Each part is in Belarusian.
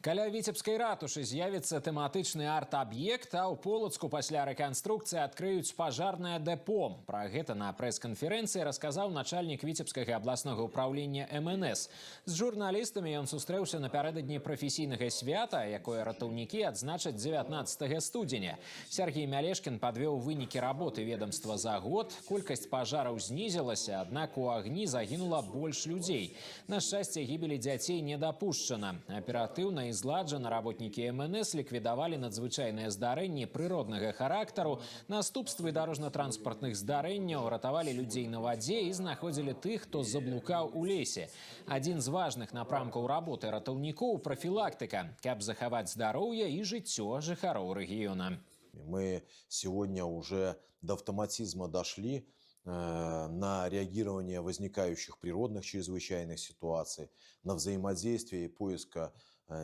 Каля Віцебскай ратушы з'явіцца тэматычны арт-аб'ект, а ў Полацку пасля рэканструкцыі адкрыюць пажарнае дэпо. Пра гэта на прэс-канферэнцыі расказаў начальнік Віцебскага абласнога ўпраўлення МНС. З журналістамі ён сустрэўся напярэдадні прафесійнага свята, якое ратаўнікі адзначаць 19 студзеня. Сергей Мялешкін падвёў вынікі работы ведомства за год. Колькасць пажараў знізілася, аднак у агні загінула больш людзей. На шчасце, гібелі дзяцей не дапушчана. Аператыўна і зладжана работнікі МНС ліквідавалі надзвычайныя здарэнні прыроднага характару, наступствы дарожна-транспартных здарэнняў, ратавалі людзей на вадзе і знаходзілі тых, хто заблукаў у лесе. Адзін з важных напрамкаў работы ратаўнікоў – прафілактыка, каб захаваць здароўе і жыццё жыхароў рэгіёна. Мы сегодня уже до автоматизма дошли на реагирование возникающих природных чрезвычайных ситуаций, на взаимодействие и поиска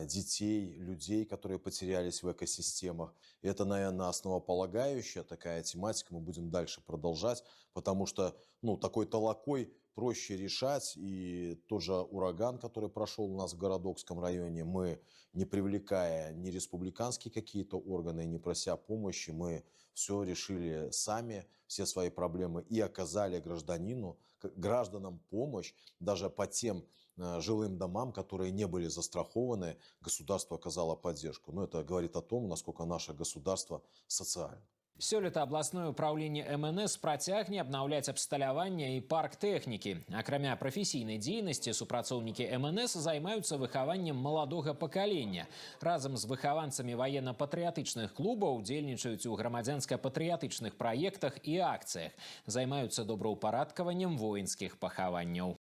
детей, людей, которые потерялись в экосистемах. Это, наверное, основополагающая такая тематика, мы будем дальше продолжать, потому что такой толокой проще решать, и тот же ураган, который прошел у нас в Городокском районе, мы, не привлекая ни республиканские какие-то органы, не прося помощи, мы все решили сами, все свои проблемы, и оказали гражданам помощь, даже по тем жилым домам, которые не были застрахованы, государство оказало поддержку. Но это говорит о том, насколько наше государство социально. Сёлета абласное ўпраўленне МНС працягне абнаўляць абсталяванне і парк тэхнікі. Акрамя прафесійнай дзейнасці, супрацоўнікі МНС займаюцца выхаваннем маладога пакалення. Разам з выхаванцамі ваенна-патрыятычных клубаў удзельнічаюць у грамадзянска-патрыятычных праектах і акцыях. Займаюцца добраўпарадкаваннем воінскіх пахаванняў.